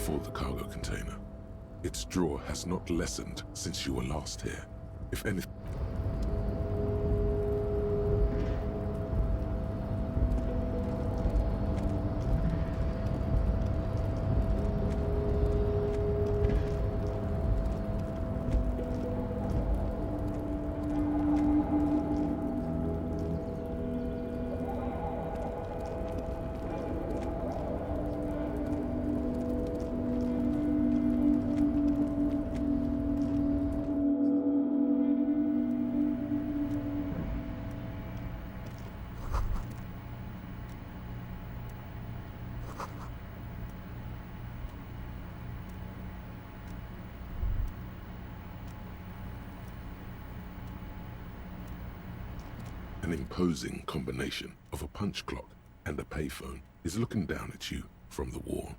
before the cargo container. Its drawer has not lessened since you were last here. If anything... An imposing combination of a punch clock and a payphone is looking down at you from the wall.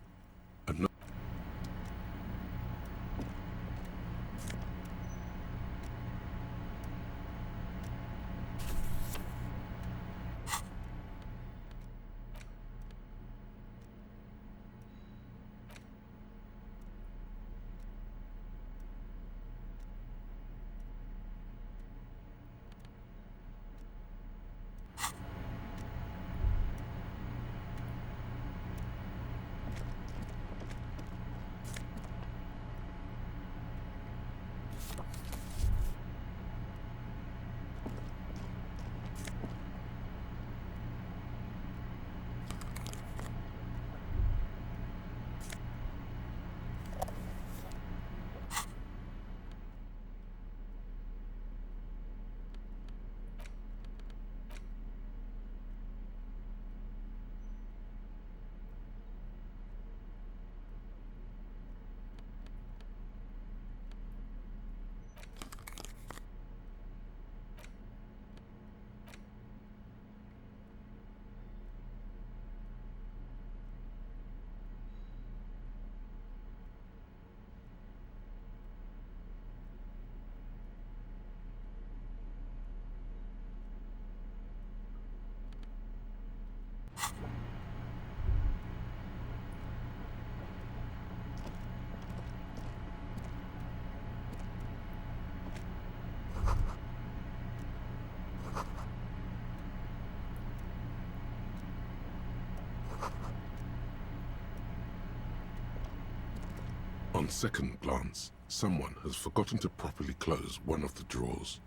On second glance, someone has forgotten to properly close one of the drawers.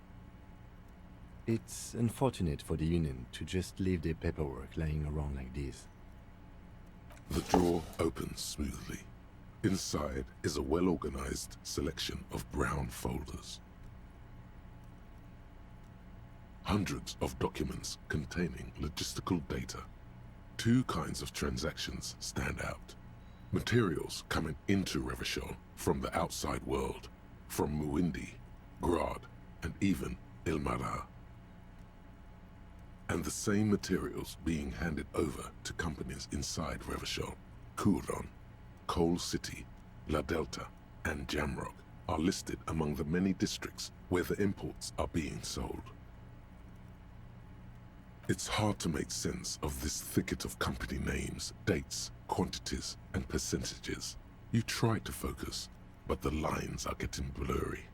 It's unfortunate for the Union to just leave their paperwork lying around like this. The drawer opens smoothly. Inside is a well-organized selection of brown folders. Hundreds of documents containing logistical data. Two kinds of transactions stand out. Materials coming into Revachol from the outside world, from Muindi, Grad, and even Ilmara. And the same materials being handed over to companies inside Revachol. Kuron, Coal City, La Delta, and Jamrock are listed among the many districts where the imports are being sold. It's hard to make sense of this thicket of company names, dates, quantities, and percentages. You try to focus, but the lines are getting blurry.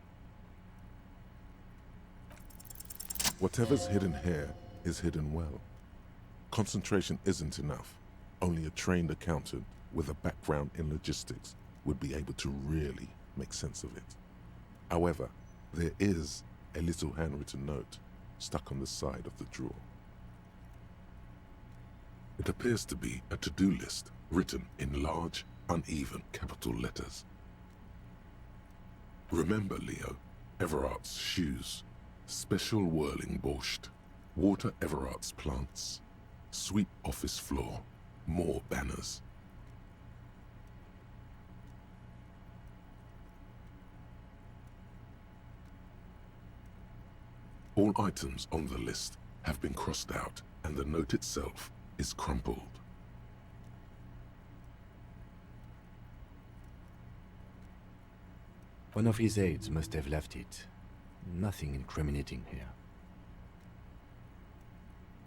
Whatever's hidden here is hidden well. Concentration isn't enough. Only a trained accountant with a background in logistics would be able to really make sense of it. However, there is a little handwritten note stuck on the side of the drawer. It appears to be a to-do list written in large, uneven capital letters. Remember, Leo, Everard's shoes, special whirling borscht, water Everard's plants, sweep office floor, more banners. All items on the list have been crossed out, and the note itself is crumpled. One of his aides must have left it. Nothing incriminating here.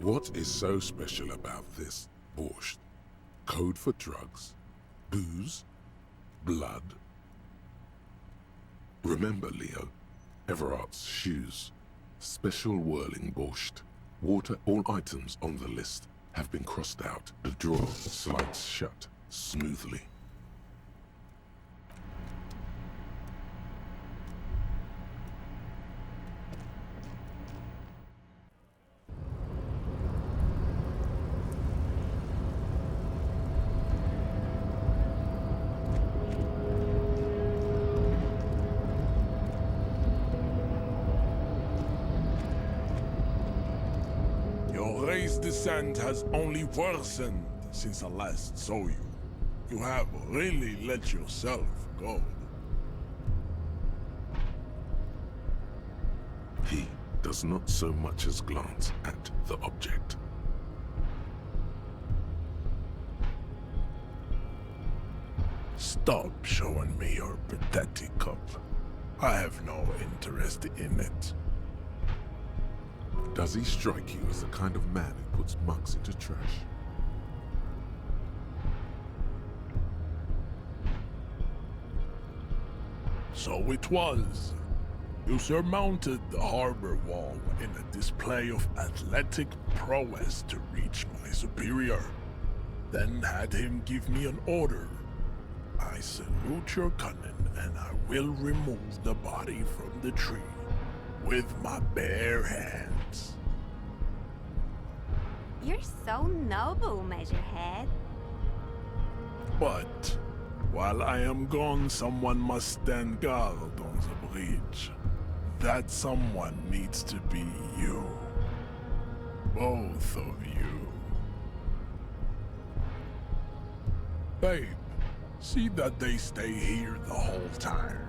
What is so special about this borscht? Code for drugs? Booze? blood. Remember, Leo, Everart's shoes. Special whirling borscht. Water all items on the list have been crossed out. The drawer slides shut smoothly. Your race descent has only worsened since I last saw you. You have really let yourself go. He does not so much as glance at the object. Stop showing me your pathetic cup. I have no interest in it. Does he strike you as the kind of man who puts mugs into trash? So it was. You surmounted the harbor wall in a display of athletic prowess to reach my superior. Then had him give me an order. I salute your cunning, and I will remove the body from the tree with my bare hands. You're so noble, Measurehead. But while I am gone, someone must stand guard on the bridge. That someone needs to be you. Both of you. Babe, see that they stay here the whole time.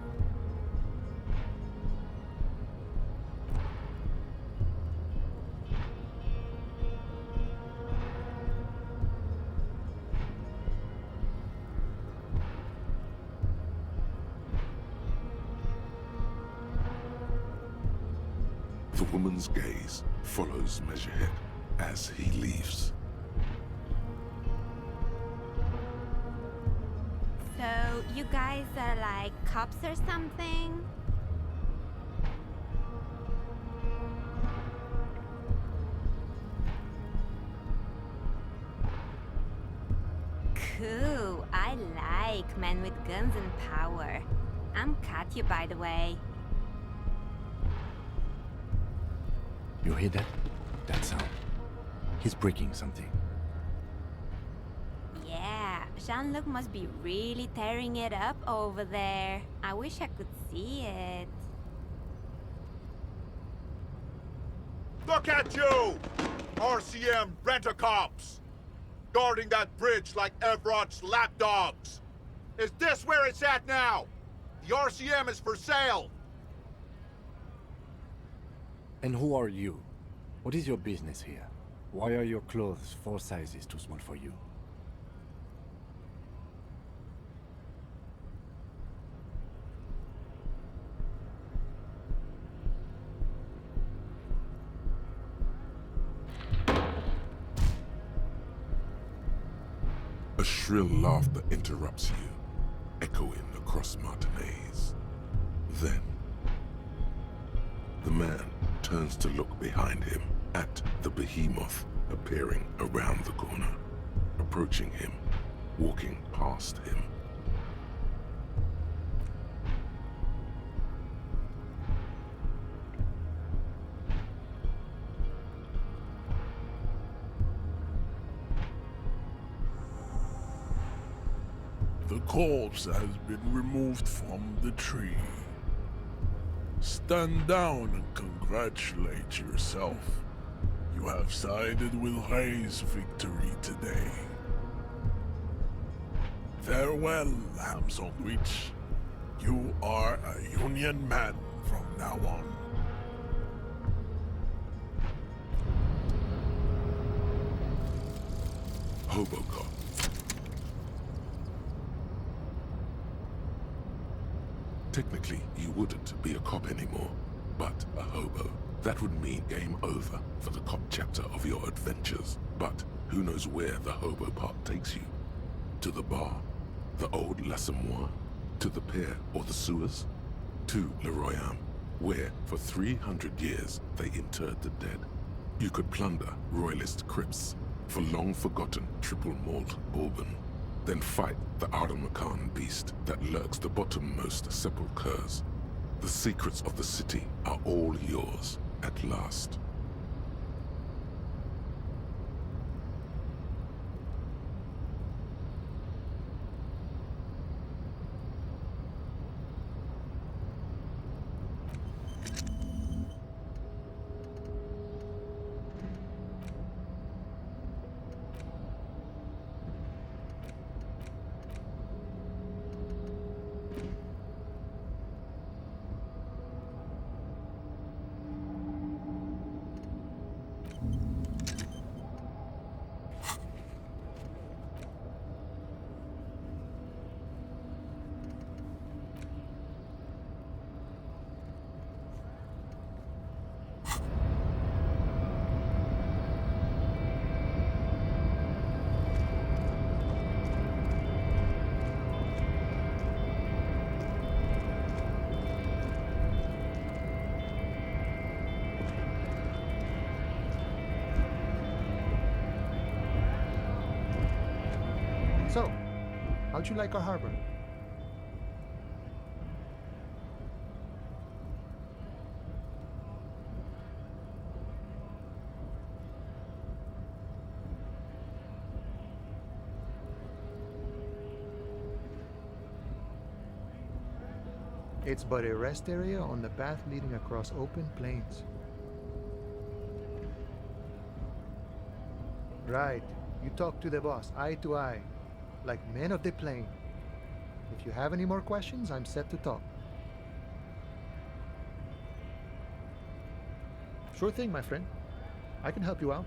The woman's gaze follows Measurehead as he leaves. So, you guys are like cops or something? Cool, I like men with guns and power. I'm Katya, by the way. You hear that? That sound. He's breaking something. Yeah, Jean-Luc must be really tearing it up over there. I wish I could see it. Look at you! RCM rent-a-cops! Guarding that bridge like Everart's lapdogs! Is this where it's at now? The RCM is for sale! And who are you? What is your business here? Why are your clothes 4 sizes too small for you? A shrill laughter interrupts you, echoing across Martinez. Then, the man turns to look behind him at the behemoth appearing around the corner, approaching him, walking past him. The corpse has been removed from the tree. Stand down and congratulate yourself. You have sided with Ray's victory today. Farewell, ham sandwich. You are a Union man from now on. Hobocop. Technically, you wouldn't be a cop anymore, but a hobo. That would mean game over for the cop chapter of your adventures. But who knows where the hobo part takes you? To the bar? The old L'Assommoir? To the pier or the sewers? To Leroyam, where for 300 years they interred the dead. You could plunder royalist crypts for long-forgotten triple malt bourbon, then fight the Ardamakan beast that lurks the bottommost sepulchres. The secrets of the city are all yours at last. So, how'd you like our harbor? It's but a rest area on the path leading across open plains. Right, you talk to the boss, eye to eye, like men of the plain. If you have any more questions, I'm set to talk. Sure thing, my friend. I can help you out.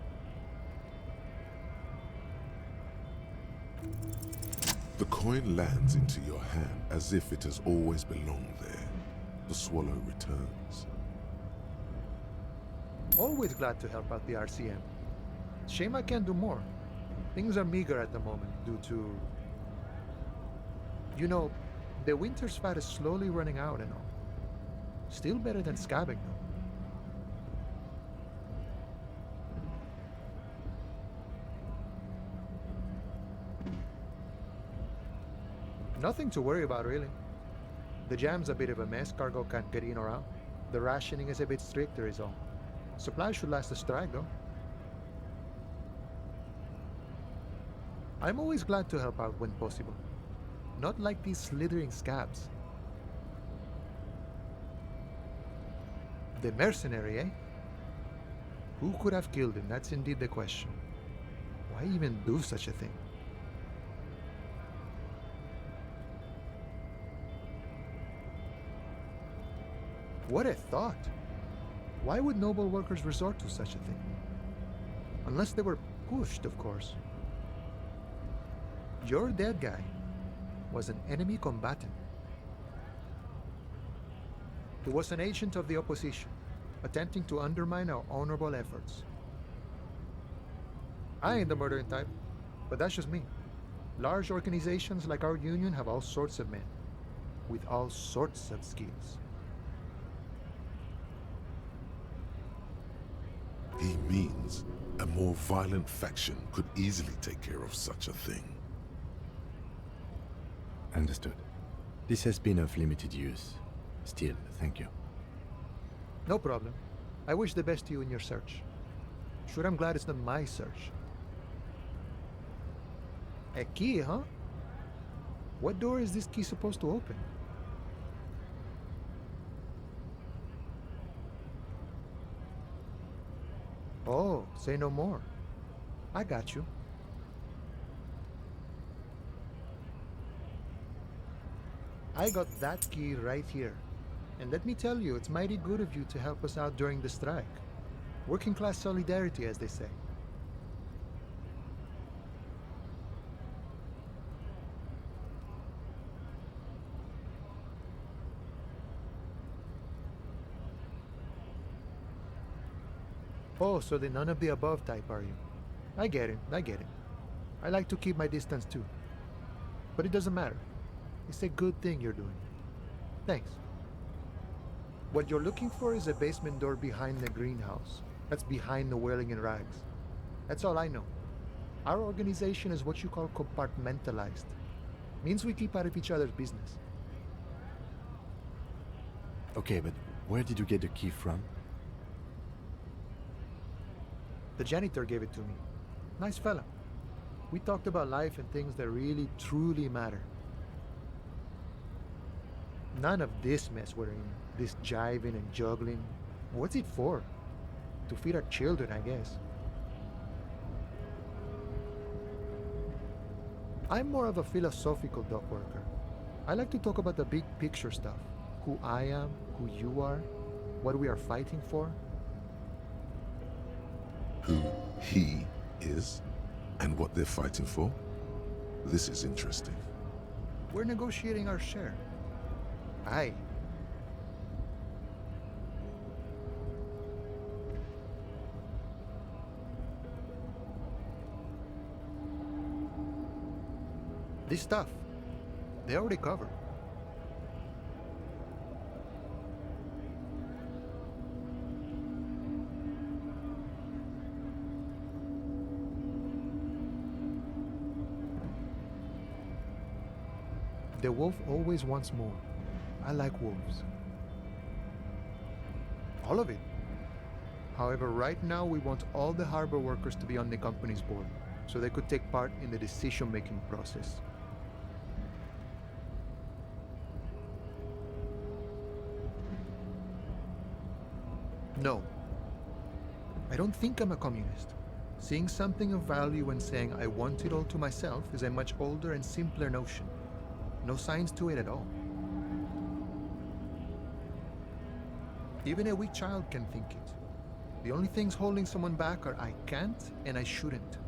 The coin lands into your hand as if it has always belonged there. The swallow returns. Always glad to help out the RCM. Shame I can't do more. Things are meager at the moment due to... You know, the winter's fat is slowly running out and all. Still better than scabbing, though. Nothing to worry about, really. The jam's a bit of a mess, cargo can't get in or out. The rationing is a bit stricter is all. Supplies should last the strike, though. I'm always glad to help out when possible. Not like these slithering scabs. The mercenary, eh? Who could have killed him? That's indeed the question. Why even do such a thing? What a thought! Why would noble workers resort to such a thing? Unless they were pushed, of course. Your dead guy was an enemy combatant. He was an agent of the opposition, attempting to undermine our honorable efforts. I ain't the murdering type, but that's just me. Large organizations like our union have all sorts of men, with all sorts of skills. He means a more violent faction could easily take care of such a thing. Understood. This has been of limited use. Still, thank you. No problem. I wish the best to you in your search. Sure, I'm glad it's not my search. A key, huh? What door is this key supposed to open? Oh, say no more. I got you. I got that key right here. And let me tell you, it's mighty good of you to help us out during the strike. Working class solidarity, as they say. Oh, so the none of the above type, are you? I get it, I get it. I like to keep my distance too. But it doesn't matter. It's a good thing you're doing. Thanks. What you're looking for is a basement door behind the greenhouse. That's behind the wailing in rags. That's all I know. Our organization is what you call compartmentalized. Means we keep out of each other's business. Okay, but where did you get the key from? The janitor gave it to me. Nice fella. We talked about life and things that really, truly matter. None of this mess we're in. This jiving and juggling. What's it for? To feed our children, I guess. I'm more of a philosophical dock worker. I like to talk about the big picture stuff. Who I am, who you are, what we are fighting for. Who he is and what they're fighting for? This is interesting. We're negotiating our share. Aye. This stuff, they already covered. The wolf always wants more. I like wolves. All of it. However, right now we want all the harbor workers to be on the company's board, so they could take part in the decision-making process. No. I don't think I'm a communist. Seeing something of value and saying I want it all to myself is a much older and simpler notion. No science to it at all. Even a weak child can think it. The only things holding someone back are I can't and I shouldn't.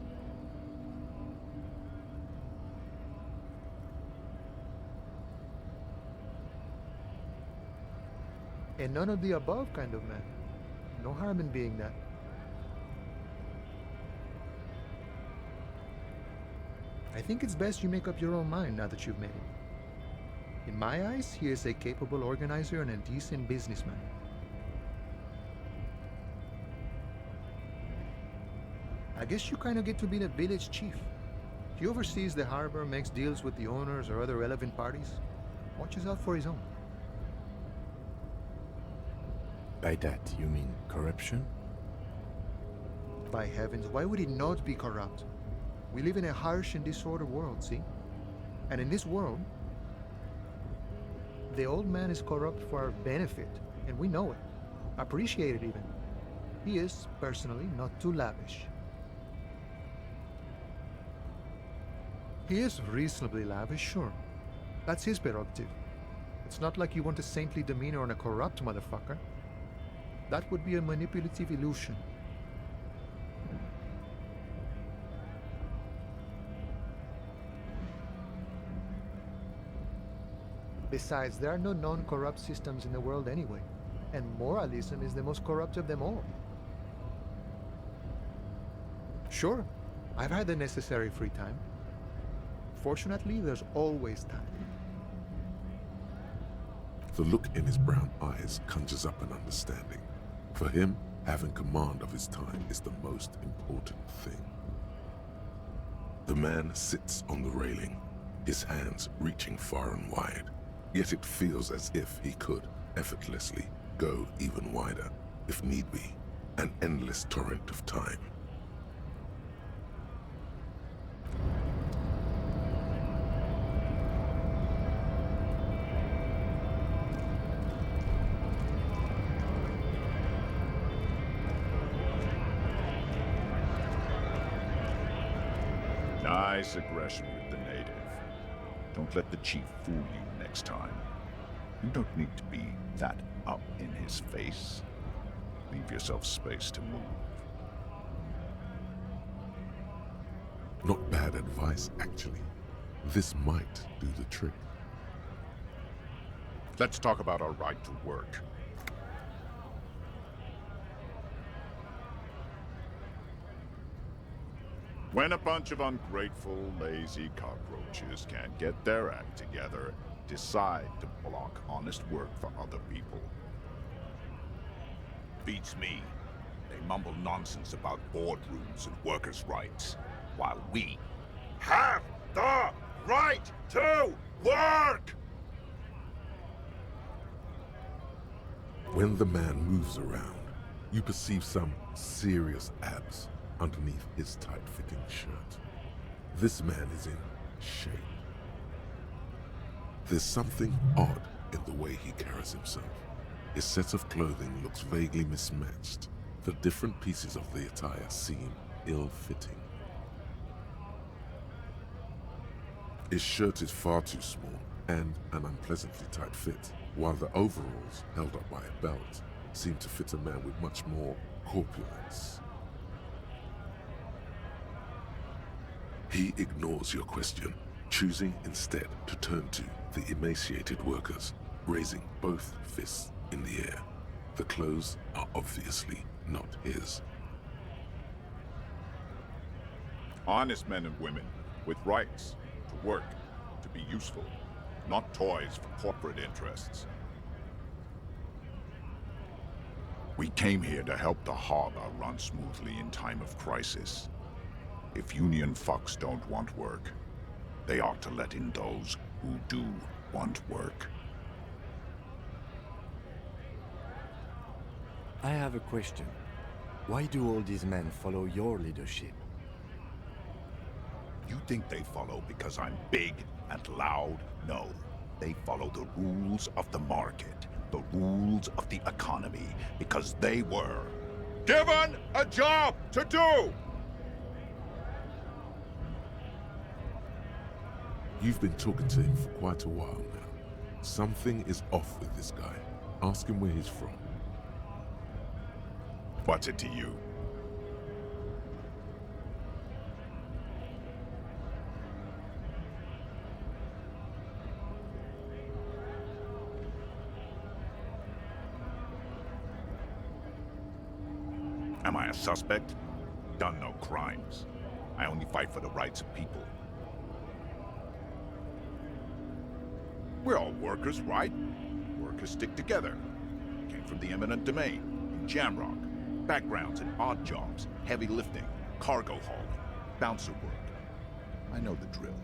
A none of the above kind of man. No harm in being that. I think it's best you make up your own mind now that you've met him. In my eyes, he is a capable organizer and a decent businessman. I guess you kind of get to be the village chief. He oversees the harbor, makes deals with the owners or other relevant parties, watches out for his own. By that, you mean corruption? By heavens, why would he not be corrupt? We live in a harsh and disordered world, see? And in this world, the old man is corrupt for our benefit, and we know it. Appreciate it even. He is, personally, not too lavish. He is reasonably lavish, sure. That's his prerogative. It's not like you want a saintly demeanor on a corrupt motherfucker. That would be a manipulative illusion. Besides, there are no non-corrupt systems in the world anyway, and moralism is the most corrupt of them all. Sure, I've had the necessary free time. Fortunately, there's always time. The look in his brown eyes conjures up an understanding. For him, having command of his time is the most important thing. The man sits on the railing, his hands reaching far and wide. Yet it feels as if he could effortlessly go even wider, if need be, an endless torrent of time. Nice aggression with the native. Don't let the chief fool you next time. You don't need to be that up in his face. Leave yourself space to move. Not bad advice, actually. This might do the trick. Let's talk about our right to work. When a bunch of ungrateful, lazy cockroaches can't get their act together, decide to block honest work for other people. Beats me. They mumble nonsense about boardrooms and workers' rights, while we have the right to work! When the man moves around, you perceive some serious abs underneath his tight-fitting shirt. This man is in shape. There's something odd in the way he carries himself. His set of clothing looks vaguely mismatched. The different pieces of the attire seem ill-fitting. His shirt is far too small and an unpleasantly tight fit, while the overalls, held up by a belt, seem to fit a man with much more corpulence. He ignores your question, choosing instead to turn to the emaciated workers, raising both fists in the air. The clothes are obviously not his. Honest men and women with rights to work, to be useful, not toys for corporate interests. We came here to help the harbor run smoothly in time of crisis. If union fucks don't want work, they ought to let in those who do want work. I have a question. Why do all these men follow your leadership? You think they follow because I'm big and loud? No. They follow the rules of the market, the rules of the economy, because they were given a job to do! You've been talking to him for quite a while now. Something is off with this guy. Ask him where he's from. What's it to you? Am I a suspect? Done no crimes. I only fight for the rights of people. We're all workers, right? Workers stick together. Came from the eminent domain, in Jamrock. Backgrounds in odd jobs, heavy lifting, cargo hauling, bouncer work. I know the drill.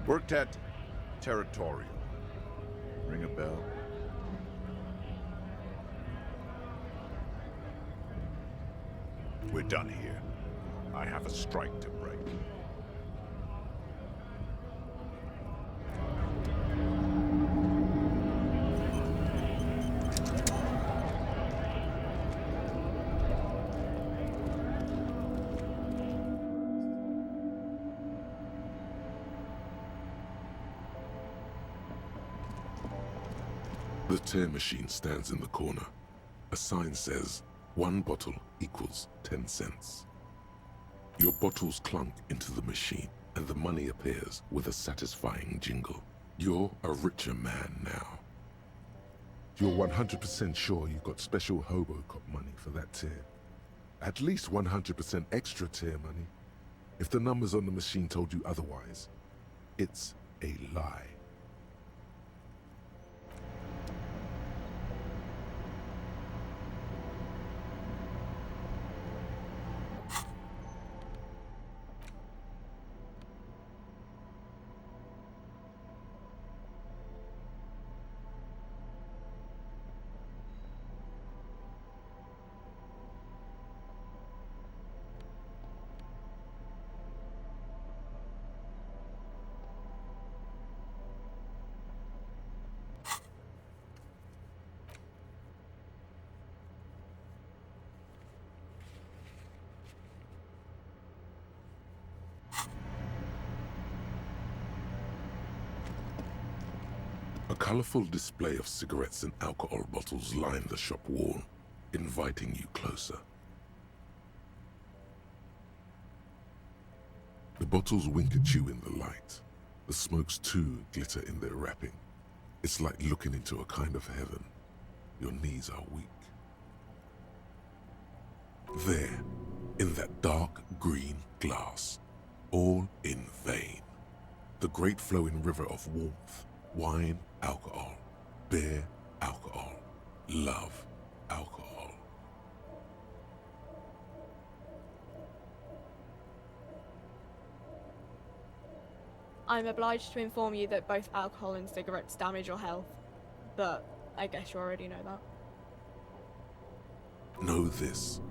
Worked at Territorial. Ring a bell? We're done here. I have a strike to break. The tear machine stands in the corner. A sign says, 1 bottle equals 10 cents. Your bottles clunk into the machine, and the money appears with a satisfying jingle. You're a richer man now. You're 100% sure you've got special Hobocop money for that tear. At least 100% extra tear money. If the numbers on the machine told you otherwise, it's a lie. A colorful display of cigarettes and alcohol bottles line the shop wall, inviting you closer. The bottles wink at you in the light. The smokes too glitter in their wrapping. It's like looking into a kind of heaven. your knees are weak. There, in that dark green glass, all in vain. The great flowing river of warmth, wine, alcohol, beer, alcohol, love, alcohol. I'm obliged to inform you that both alcohol and cigarettes damage your health, but I guess you already know that. Know this,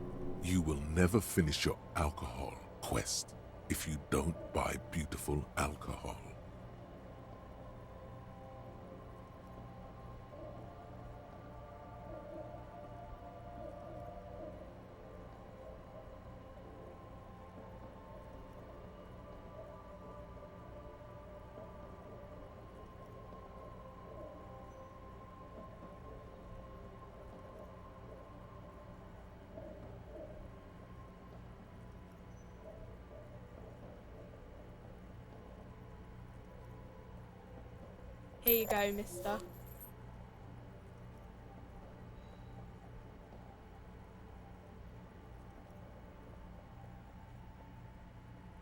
you will never finish your alcohol quest if you don't buy beautiful alcohol. Here you go, mister.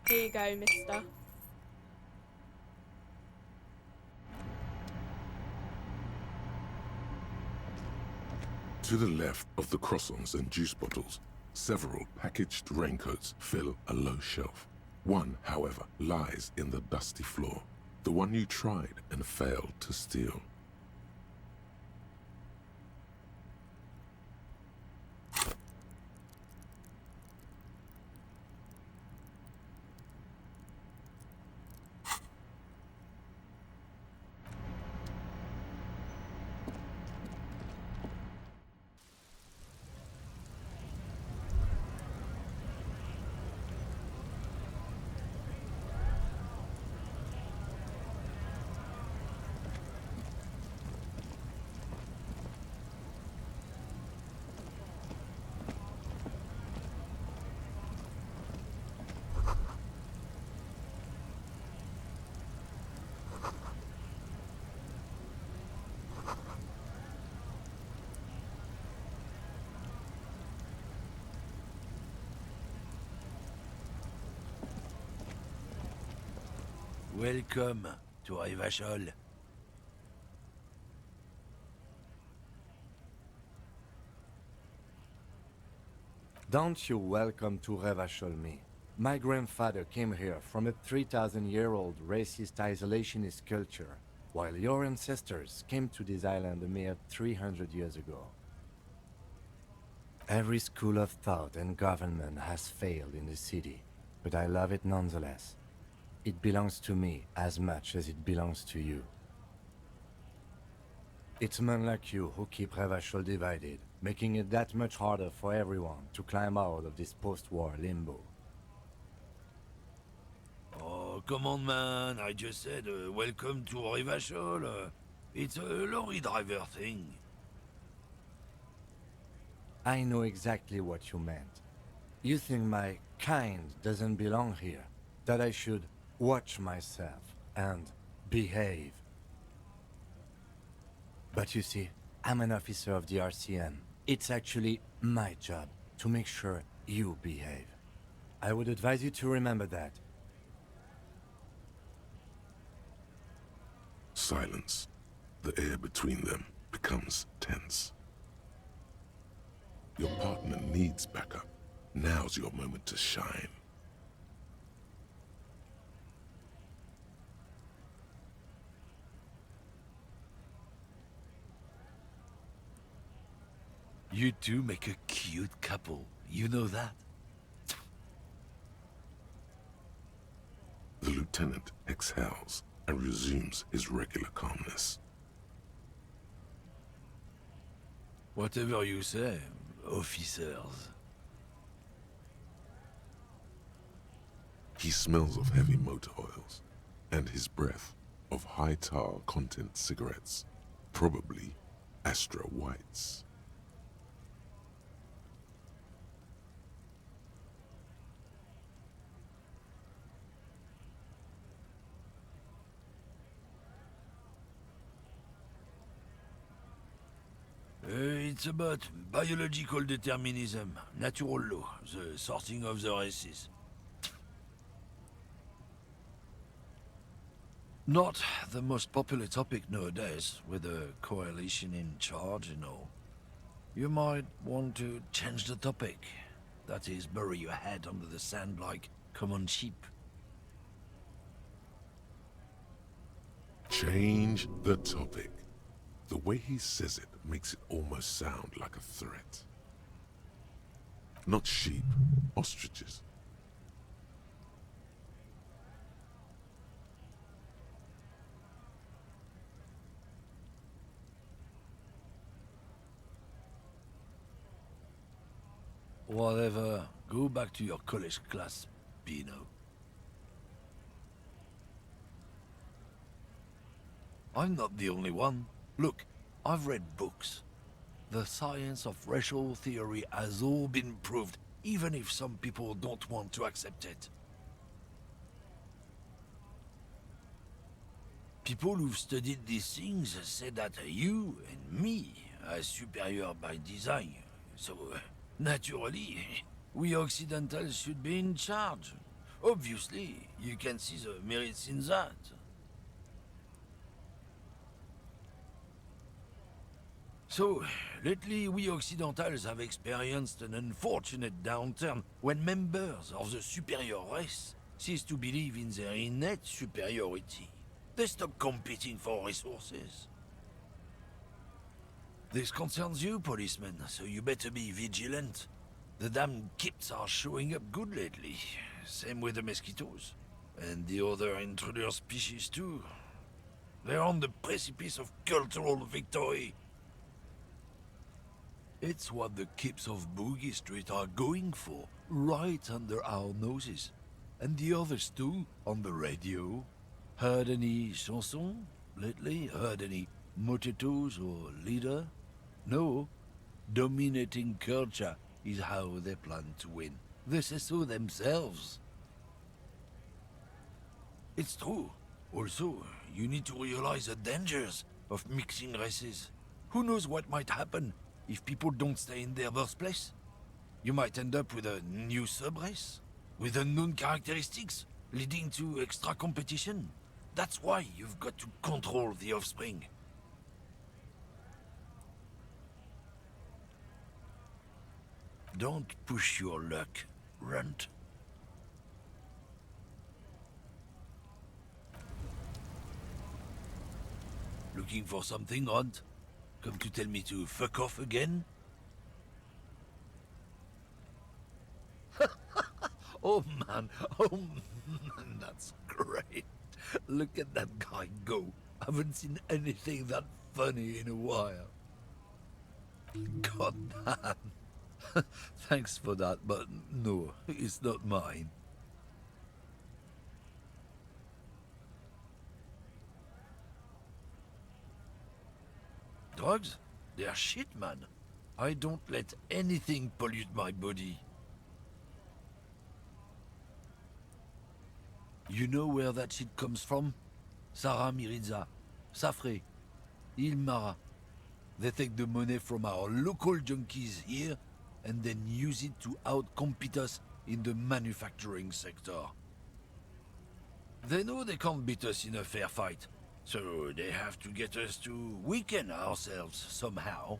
Here you go, mister. To the left of the croissants and juice bottles, several packaged raincoats fill a low shelf. One, however, lies in the dusty floor, the one you tried and failed to steal. Welcome to Revachol. Don't you welcome to Revachol me. My grandfather came here from a 3,000-year-old racist isolationist culture, while your ancestors came to this island a mere 300 years ago. Every school of thought and government has failed in the city, but I love it nonetheless. It belongs to me as much as it belongs to you. It's men like you who keep Revachol divided, making it that much harder for everyone to climb out of this post-war limbo. Oh, come on, man. I just said welcome to Revachol. It's a lorry driver thing. I know exactly what you meant. You think my kind doesn't belong here, that I should watch myself and behave. But you see, I'm an officer of the RCM. It's actually my job to make sure you behave. I would advise you to remember that. Silence. The air between them becomes tense. Your partner needs backup. Now's your moment to shine. You two make a cute couple. You know that? The lieutenant exhales and resumes his regular calmness. Whatever you say, officers. He smells of heavy motor oils and his breath of high tar content cigarettes, probably Astra Whites. It's about biological determinism, natural law, the sorting of the races. Not the most popular topic nowadays, with the coalition in charge and all. You might want to change the topic. That is, bury your head under the sand like common sheep. Change the topic. The way he says it makes it almost sound like a threat. Not sheep, ostriches. Whatever, go back to your college class, Pino. I'm not the only one. Look, I've read books. The science of racial theory has all been proved, even if some people don't want to accept it. People who've studied these things say that you and me are superior by design, so naturally, we Occidentals should be in charge. Obviously, you can see the merits in that. So, lately we Occidentals have experienced an unfortunate downturn when members of the superior race cease to believe in their innate superiority. They stop competing for resources. This concerns you, policeman, so you better be vigilant. The damn kips are showing up good lately. Same with the mosquitoes. And the other intruder species too. They're on the precipice of cultural victory. It's what the kips of Boogie Street are going for, right under our noses. And the others too, on the radio. Heard any chansons lately? Heard any motetos or leader? No. Dominating culture is how they plan to win. They say so themselves. It's true. Also, you need to realize the dangers of mixing races. Who knows what might happen if people don't stay in their birthplace? You might end up with a new sub-race, with unknown characteristics, leading to extra competition. That's why you've got to control the offspring. Don't push your luck, Runt. Looking for something, Runt? Come to tell me to fuck off again? Oh man, that's great. Look at that guy go. Haven't seen anything that funny in a while. God damn. Thanks for that, but no, it's not mine. Drugs? They're shit, man. I don't let anything pollute my body. You know where that shit comes from? Sarah Mirizza, Safre, Ilmara. They take the money from our local junkies here and then use it to outcompete us in the manufacturing sector. They know they can't beat us in a fair fight, so they have to get us to weaken ourselves somehow.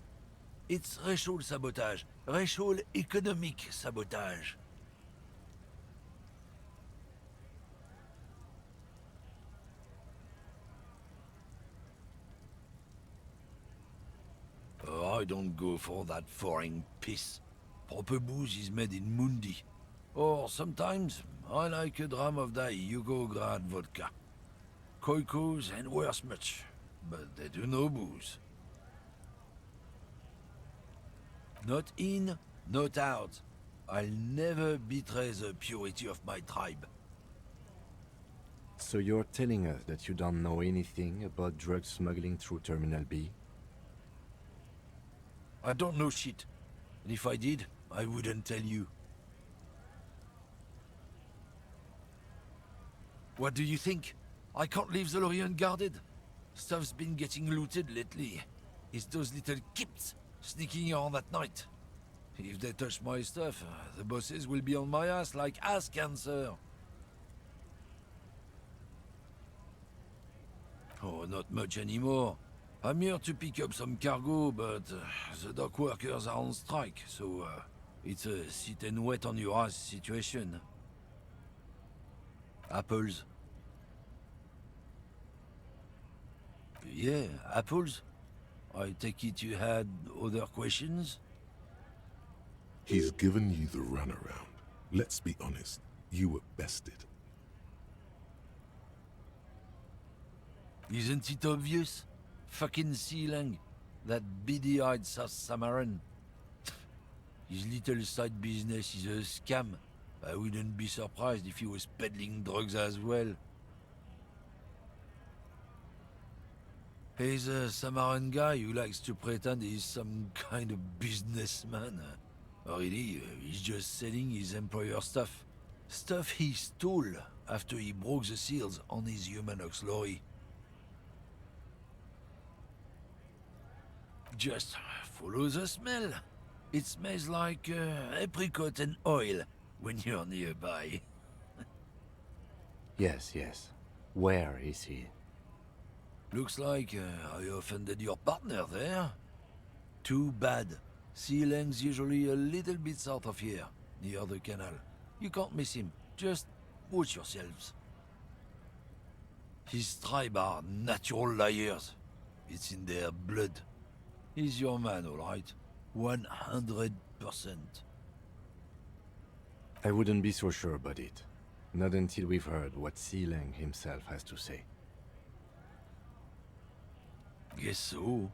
It's racial sabotage, racial economic sabotage. Oh, I don't go for that foreign piss. Proper booze is made in Mundi. Or sometimes, I like a dram of that Yugograd vodka. Koikos and worse much, but they do no booze. Not in, not out. I'll never betray the purity of my tribe. So you're telling us that you don't know anything about drug smuggling through Terminal B? I don't know shit. And if I did, I wouldn't tell you. What do you think? I can't leave the lorry unguarded. Stuff's been getting looted lately. It's those little kips. sneaking around at night. If they touch my stuff, the bosses will be on my ass like ass cancer. Oh, not much anymore. I'm here to pick up some cargo, but the dock workers are on strike, so it's a sit and wait on your ass situation. Apples. Yeah, apples? I take it you had other questions? He's given you the runaround. Let's be honest, you were bested. Isn't it obvious? Fucking Sealang, that beady-eyed South Samaran. His little side business is a scam. I wouldn't be surprised if he was peddling drugs as well. He's a Samaran guy who likes to pretend he's some kind of businessman. Really, he's just selling his employer stuff. Stuff he stole after he broke the seals on his Humanox lorry. Just follow the smell. It smells like apricot and oil when you're nearby. Yes. Where is he? Looks like I offended your partner there. Too bad. Sealang's usually a little bit south of here, near the canal. You can't miss him. Just watch yourselves. His tribe are natural liars. It's in their blood. He's your man, all right. 100%. I wouldn't be so sure about it. Not until we've heard what Sealang himself has to say. Guess so.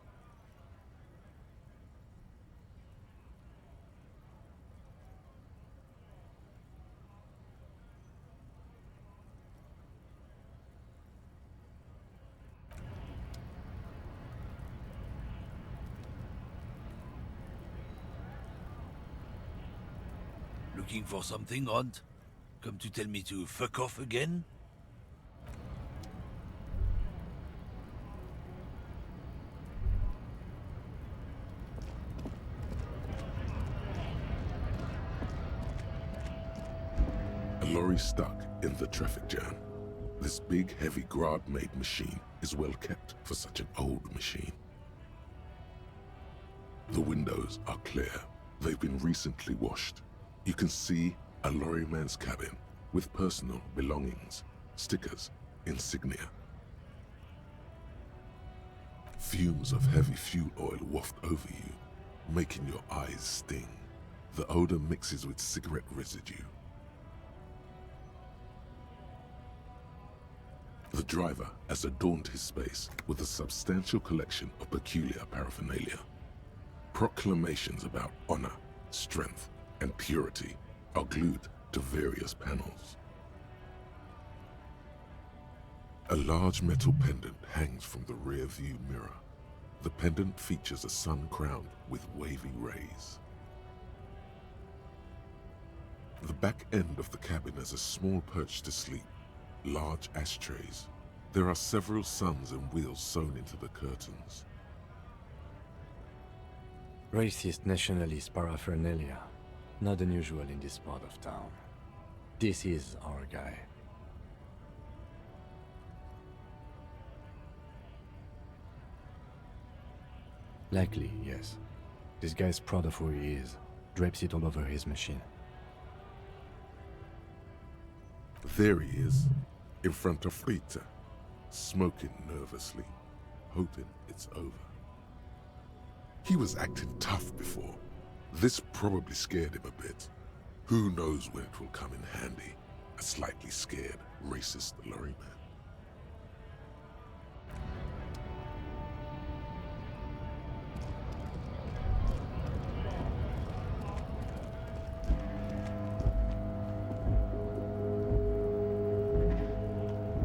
Looking for something, Hunt? Come to tell me to fuck off again? A lorry stuck in the traffic jam. This big, heavy Grad-made machine is well kept for such an old machine. The windows are clear. They've been recently washed. You can see a lorryman's cabin with personal belongings, stickers, insignia. Fumes of heavy fuel oil waft over you, making your eyes sting. The odor mixes with cigarette residue. The driver has adorned his space with a substantial collection of peculiar paraphernalia. Proclamations about honor, strength, and purity are glued to various panels. A large metal pendant hangs from the rear view mirror. The pendant features a sun crowned with wavy rays. The back end of the cabin has a small perch to sleep, large ashtrays. There are several suns and wheels sewn into the curtains. Racist nationalist paraphernalia. Not unusual in this part of town. This is our guy. Likely, yes. This guy's proud of who he is. Drapes it all over his machine. There he is, in front of Rita, smoking nervously, hoping it's over. He was acting tough before. This probably scared him a bit. Who knows when it will come in handy, a slightly scared, racist lorryman.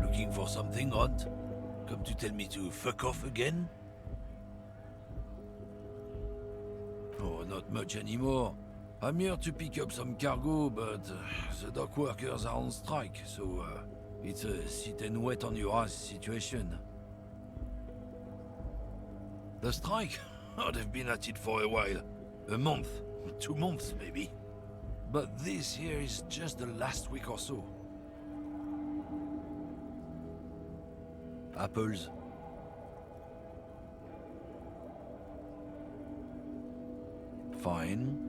Looking for something, Hunt? Come to tell me to fuck off again? Oh, not much anymore. I'm here to pick up some cargo, but the dock workers are on strike, so it's a sit and wait on your ass situation. The strike? Oh, they've been at it for a while. A month, 2 months maybe. But this here is just the last week or so. Apples. Fine.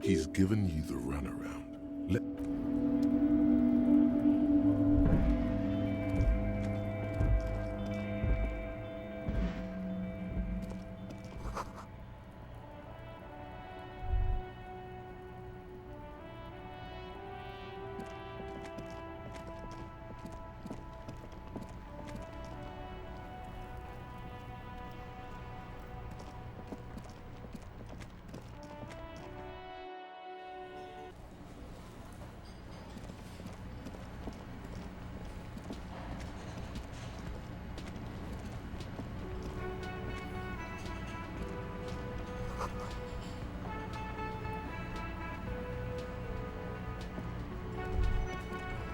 He's given you the runaround. Let...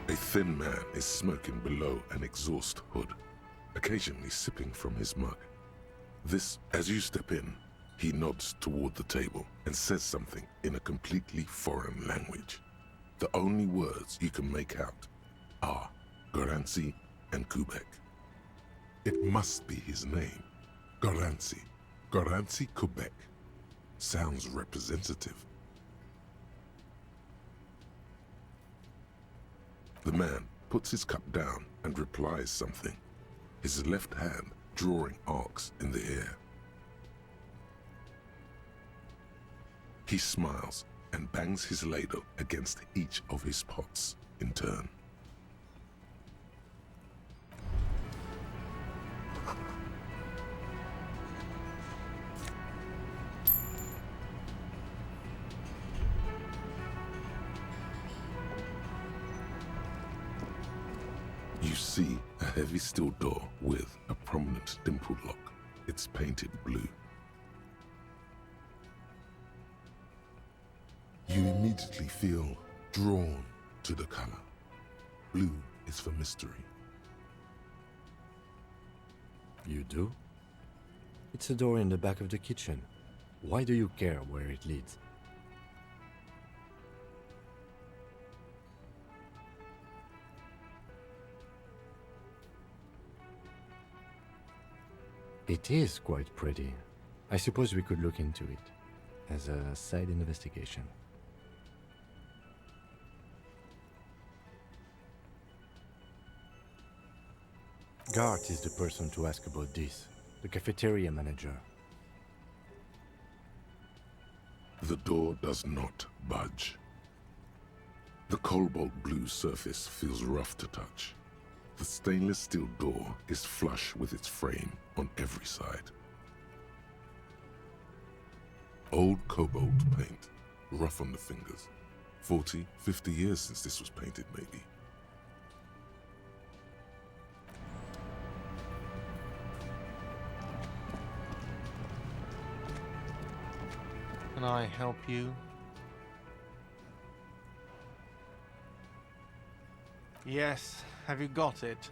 A thin man is smoking below an exhaust hood, occasionally sipping from his mug. As you step in, he nods toward the table and says something in a completely foreign language. The only words you can make out are Garancy and Kubek. It must be his name, Garancy. Garancy Kubek. Sounds representative. The man puts his cup down and replies something, his left hand drawing arcs in the air. He smiles and bangs his ladle against each of his pots in turn. You see a heavy steel door with a prominent dimpled lock. It's painted blue. You immediately feel drawn to the color. Blue is for mystery. You do? It's a door in the back of the kitchen. Why do you care where it leads? It is quite pretty. I suppose we could look into it as a side investigation. Gart is the person to ask about this, the cafeteria manager. The door does not budge. The cobalt blue surface feels rough to touch. The stainless steel door is flush with its frame on every side. Old cobalt paint, rough on the fingers. 40, 50 years since this was painted, maybe. Can I help you? Yes, have you got it?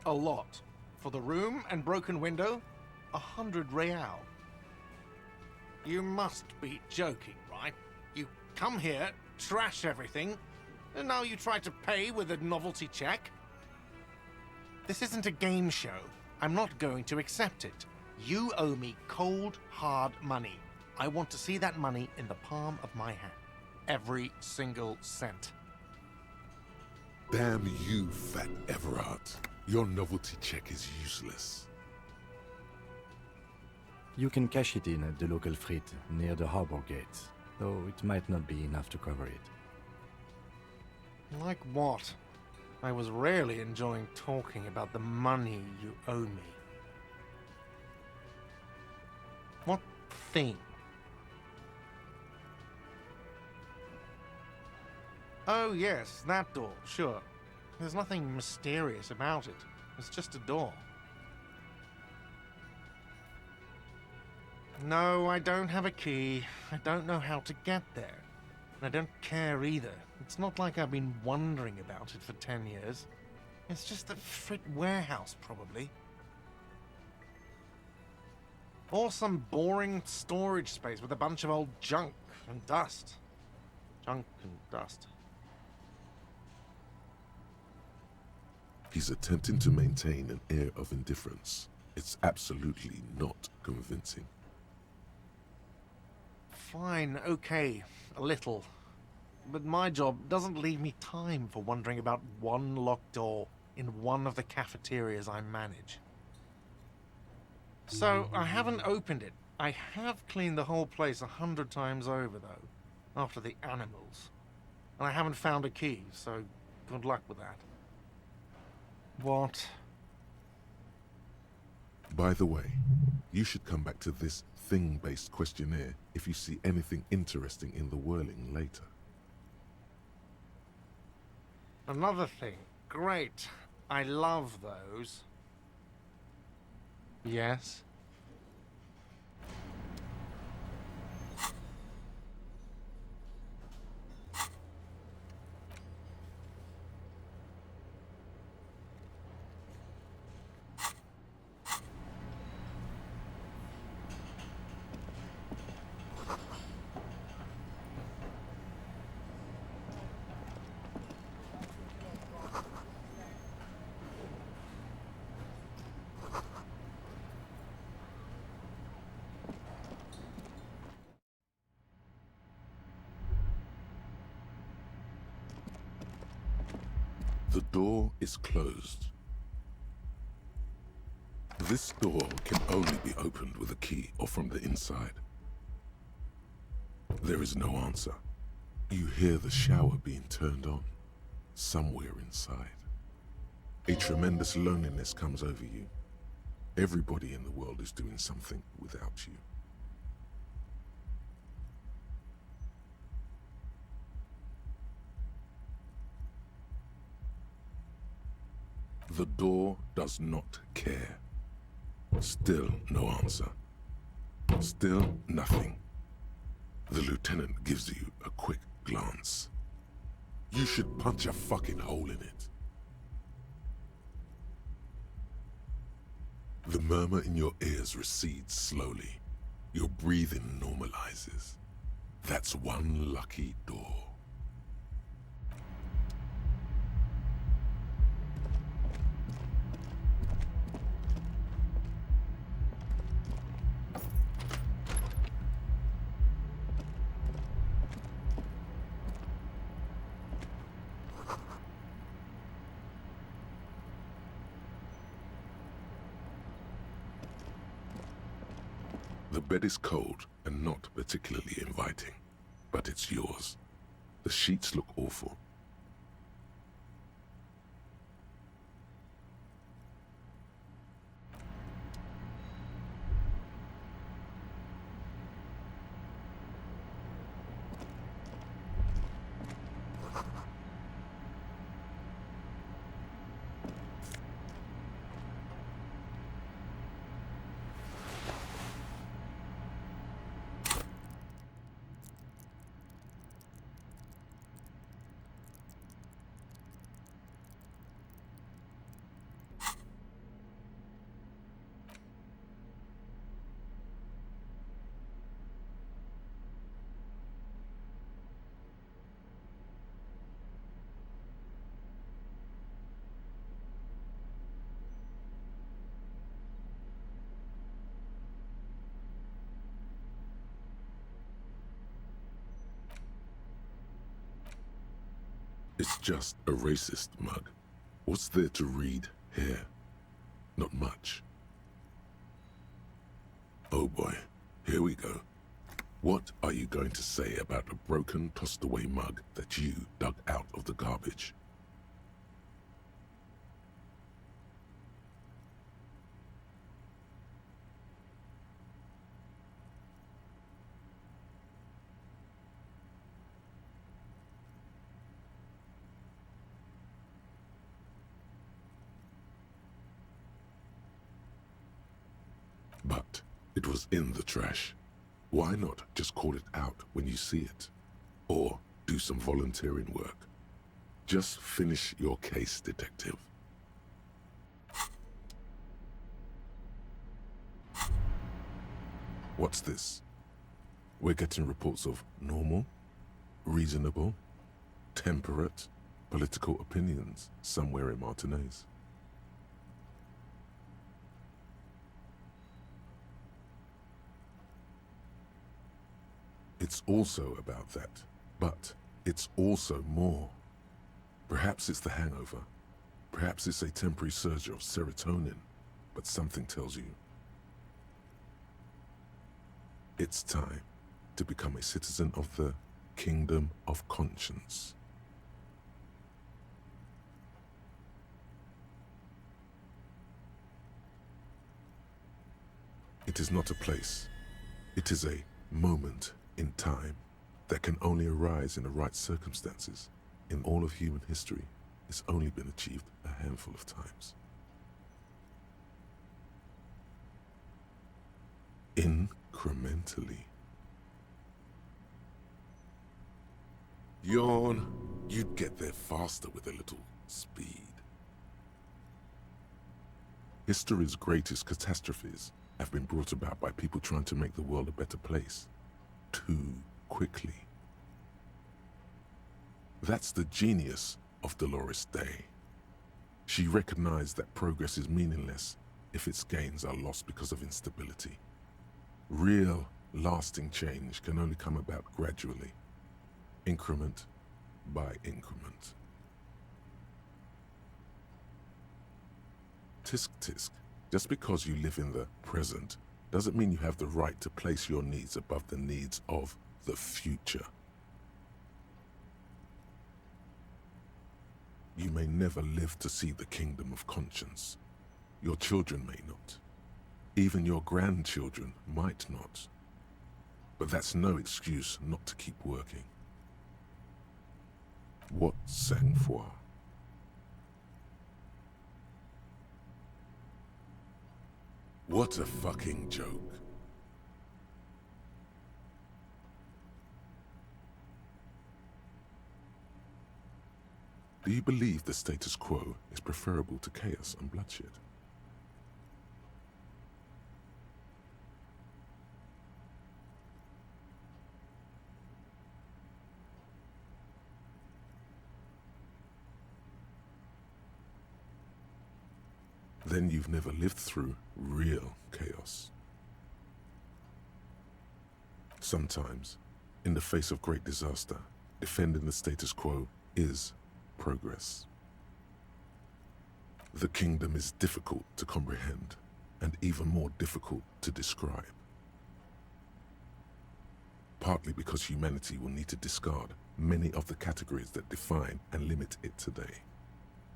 A lot. For the room and broken window, 100 real. You must be joking, right? You come here, trash everything, and now you try to pay with a novelty check? This isn't a game show. I'm not going to accept it. You owe me cold, hard money. I want to see that money in the palm of my hand. Every single cent. Damn you, Fat Everard. Your novelty check is useless. You can cash it in at the local frit near the harbor gates, though it might not be enough to cover it. Like what? I was really enjoying talking about the money you owe me. What thing? Oh yes, that door, sure. There's nothing mysterious about it. It's just a door. No, I don't have a key. I don't know how to get there. And I don't care either. It's not like I've been wondering about it for 10 years. It's just a frit warehouse, probably. Or some boring storage space with a bunch of old junk and dust. Junk and dust. He's attempting to maintain an air of indifference. It's absolutely not convincing. Fine, okay, a little. But my job doesn't leave me time for wondering about one locked door in one of the cafeterias I manage. So, I haven't opened it. I have cleaned the whole place 100 times over, though, after the animals. And I haven't found a key, so good luck with that. What? By the way, you should come back to this thing-based questionnaire if you see anything interesting in the whirling later. Another thing. Great. I love those. Yes? The door is closed. This door can only be opened with a key or from the inside. There is no answer. You hear the shower being turned on, somewhere inside. A tremendous loneliness comes over you. Everybody in the world is doing something without you. The door does not care. Still no answer. Still nothing. The lieutenant gives you a quick glance. You should punch a fucking hole in it. The murmur in your ears recedes slowly. Your breathing normalizes. That's one lucky door. The bed is cold and not particularly inviting, but it's yours. The sheets look awful. It's just a racist mug. What's there to read here? Not much. Oh boy, here we go. What are you going to say about a broken, tossed-away mug that you dug out of the garbage? But it was in the trash. Why not just call it out when you see it? Or do some volunteering work? Just finish your case, detective. What's this? We're getting reports of normal, reasonable, temperate political opinions somewhere in Martinez. It's also about that, but it's also more. Perhaps it's the hangover. Perhaps it's a temporary surge of serotonin, but something tells you it's time to become a citizen of the Kingdom of Conscience. It is not a place. It is a moment in time that can only arise in the right circumstances. In all of human history, it's only been achieved a handful of times. Incrementally. Yawn. You'd get there faster with a little speed. History's greatest catastrophes have been brought about by people trying to make the world a better place too quickly. That's the genius of Dolores Day. She recognized that progress is meaningless if its gains are lost because of instability. Real, lasting change can only come about gradually, increment by increment. Tisk tisk, just because you live in the present doesn't mean you have the right to place your needs above the needs of the future. You may never live to see the Kingdom of Conscience. Your children may not. Even your grandchildren might not. But that's no excuse not to keep working. What sang-froid? What a fucking joke. Do you believe the status quo is preferable to chaos and bloodshed? Then you've never lived through real chaos. Sometimes, in the face of great disaster, defending the status quo is progress. The kingdom is difficult to comprehend and even more difficult to describe. Partly because humanity will need to discard many of the categories that define and limit it today.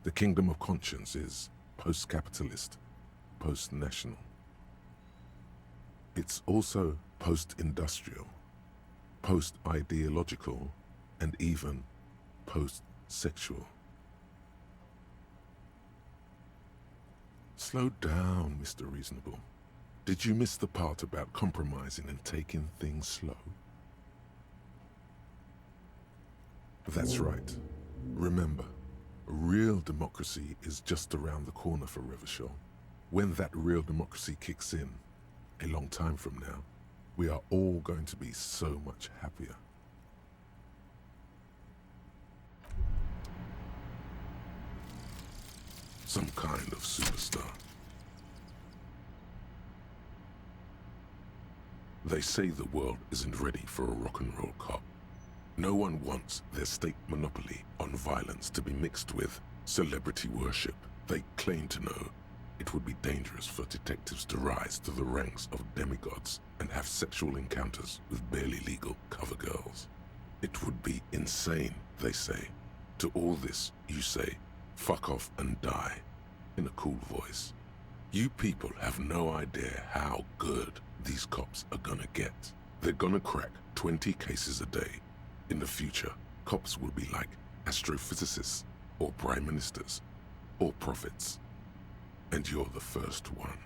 The Kingdom of Conscience is post-capitalist, post-national. It's also post-industrial, post-ideological, and even post-sexual. Slow down, Mr. Reasonable. Did you miss the part about compromising and taking things slow? That's right. Remember, real democracy is just around the corner for Revachol. When that real democracy kicks in, a long time from now, we are all going to be so much happier. Some kind of superstar. They say the world isn't ready for a rock and roll cop. No one wants their state monopoly on violence to be mixed with celebrity worship. They claim to know it would be dangerous for detectives to rise to the ranks of demigods and have sexual encounters with barely legal cover girls. It would be insane, they say. To all this, you say, fuck off and die, in a cool voice. You people have no idea how good these cops are gonna get. They're gonna crack 20 cases a day. In the future, cops will be like astrophysicists, or prime ministers, or prophets. And you're the first one.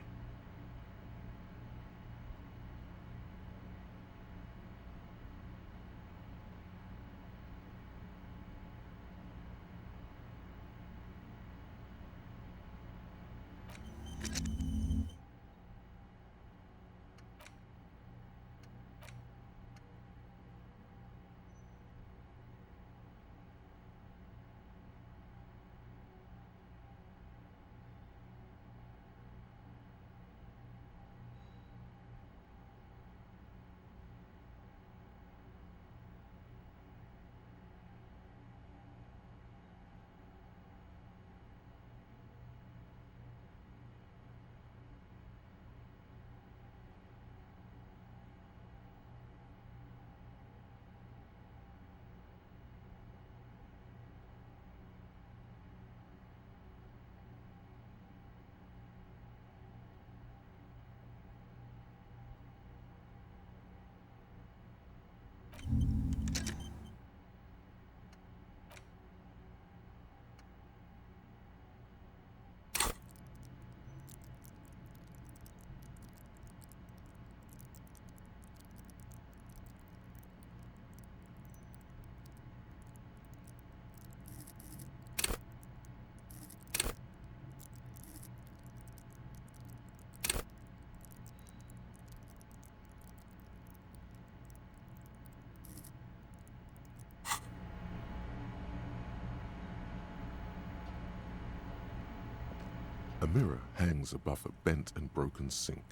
A mirror hangs above a bent and broken sink.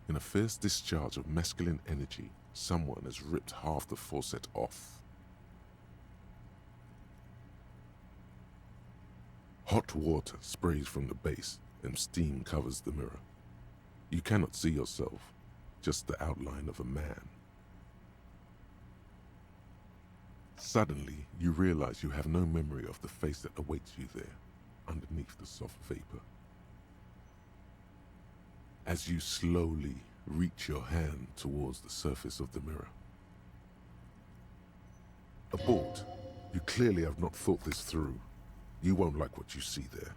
In a fierce discharge of masculine energy, someone has ripped half the faucet off. Hot water sprays from the base and steam covers the mirror. You cannot see yourself, just the outline of a man. Suddenly, you realize you have no memory of the face that awaits you there, underneath the soft vapor. As you slowly reach your hand towards the surface of the mirror. Abort. You clearly have not thought this through. You won't like what you see there,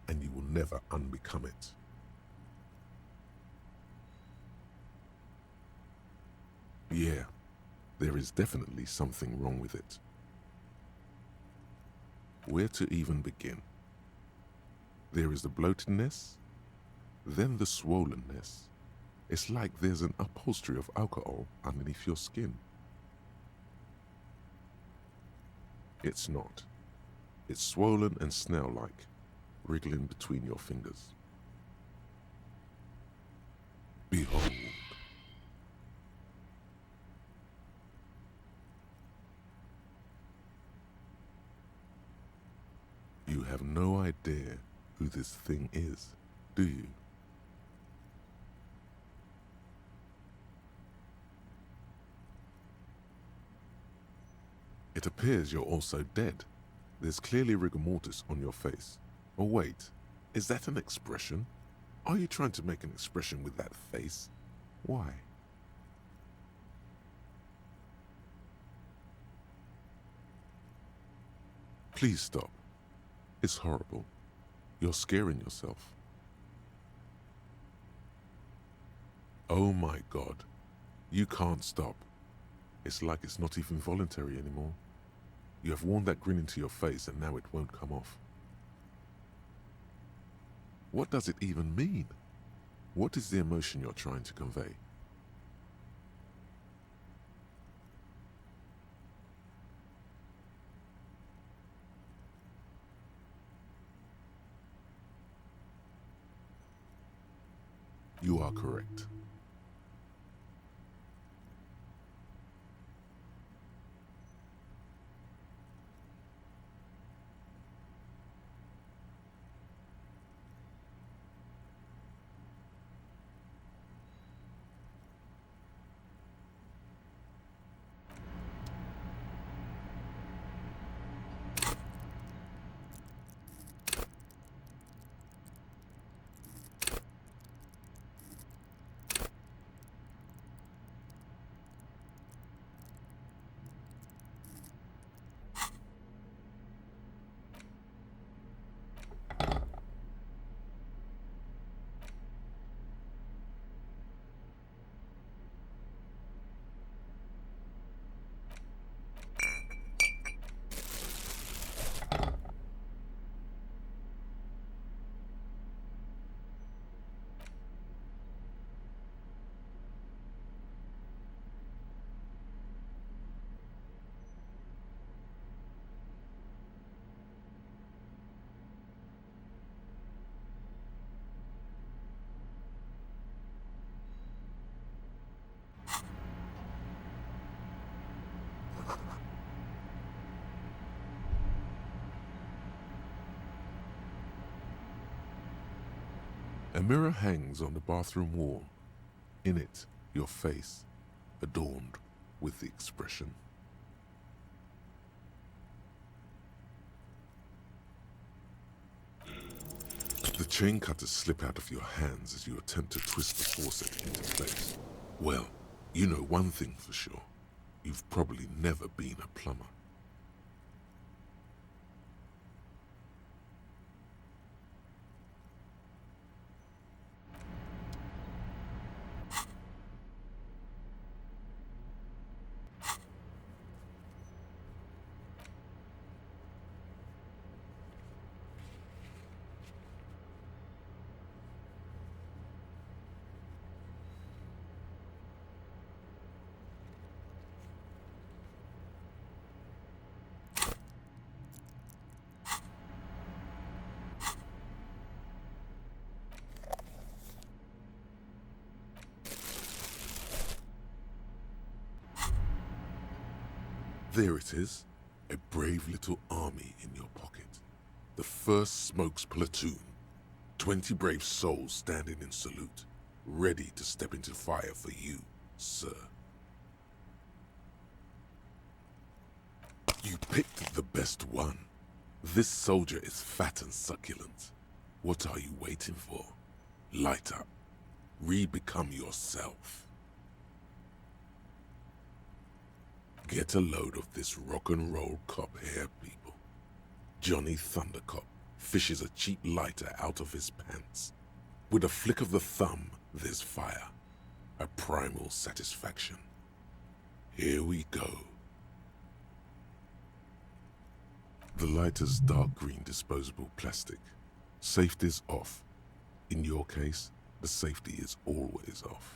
and you will never unbecome it. Yeah, there is definitely something wrong with it. Where to even begin? There is the bloatedness, then the swollenness. It's like there's an upholstery of alcohol underneath your skin. It's not. It's swollen and snail-like, wriggling between your fingers. Behold. You have no idea who this thing is, do you? It appears you're also dead. There's clearly rigor mortis on your face. Oh wait, is that an expression? Are you trying to make an expression with that face? Why? Please stop. It's horrible. You're scaring yourself. Oh my God. You can't stop. It's like it's not even voluntary anymore. You have worn that grin into your face and now it won't come off. What does it even mean? What is the emotion you're trying to convey? You are correct. A mirror hangs on the bathroom wall. In it, your face, adorned with the expression. The chain cutters slip out of your hands as you attempt to twist the faucet into place. Well, you know one thing for sure. You've probably never been a plumber. There it is, a brave little army in your pocket. The 1st Smokes Platoon. 20 brave souls standing in salute, ready to step into fire for you, sir. You picked the best one. This soldier is fat and succulent. What are you waiting for? Light up. Re-become yourself. Get a load of this rock and roll cop here, people. Johnny Thundercop fishes a cheap lighter out of his pants. With a flick of the thumb, there's fire. A primal satisfaction. Here we go. The lighter's dark green disposable plastic. Safety's off. In your case, the safety is always off.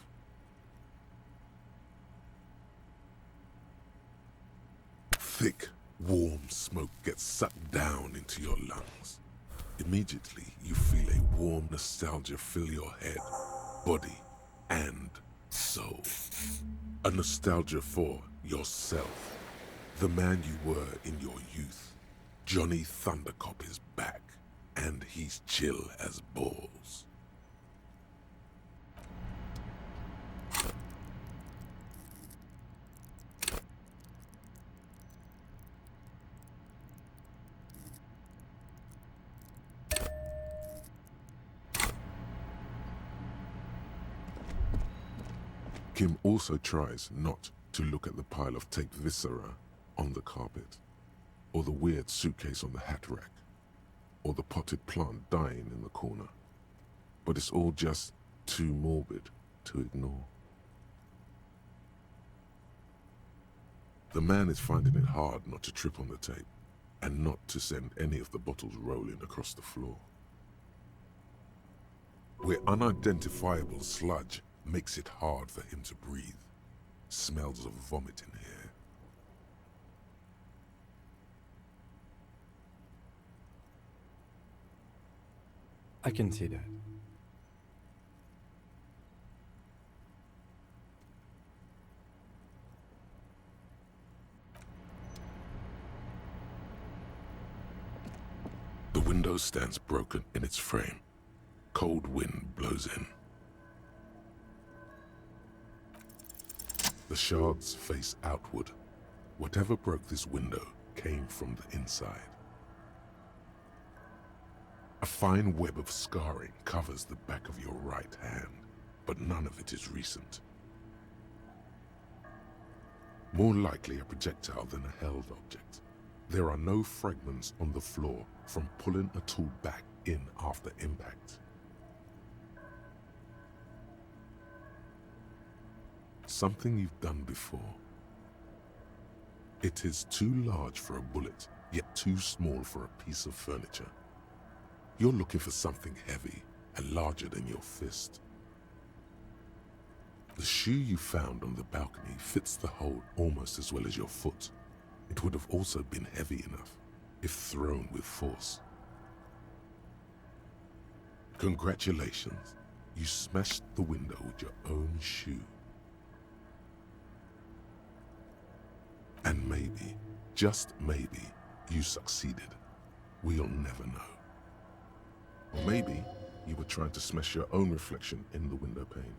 Thick, warm smoke gets sucked down into your lungs. Immediately, you feel a warm nostalgia fill your head, body, and soul. A nostalgia for yourself. The man you were in your youth. Johnny Thundercop is back, and he's chill as balls. Kim also tries not to look at the pile of taped viscera on the carpet, or the weird suitcase on the hat rack, or the potted plant dying in the corner. But it's all just too morbid to ignore. The man is finding it hard not to trip on the tape, and not to send any of the bottles rolling across the floor. Where unidentifiable sludge makes it hard for him to breathe. Smells of vomit in here. I can see that. The window stands broken in its frame. Cold wind blows in. The shards face outward. Whatever broke this window came from the inside. A fine web of scarring covers the back of your right hand, but none of it is recent. More likely a projectile than a held object. There are no fragments on the floor from pulling a tool back in after impact. Something you've done before. It is too large for a bullet, yet too small for a piece of furniture. You're looking for something heavy and larger than your fist. The shoe you found on the balcony fits the hole almost as well as your foot. It would have also been heavy enough if thrown with force. Congratulations, you smashed the window with your own shoe. And maybe, just maybe, you succeeded. We'll never know. Or maybe you were trying to smash your own reflection in the window pane.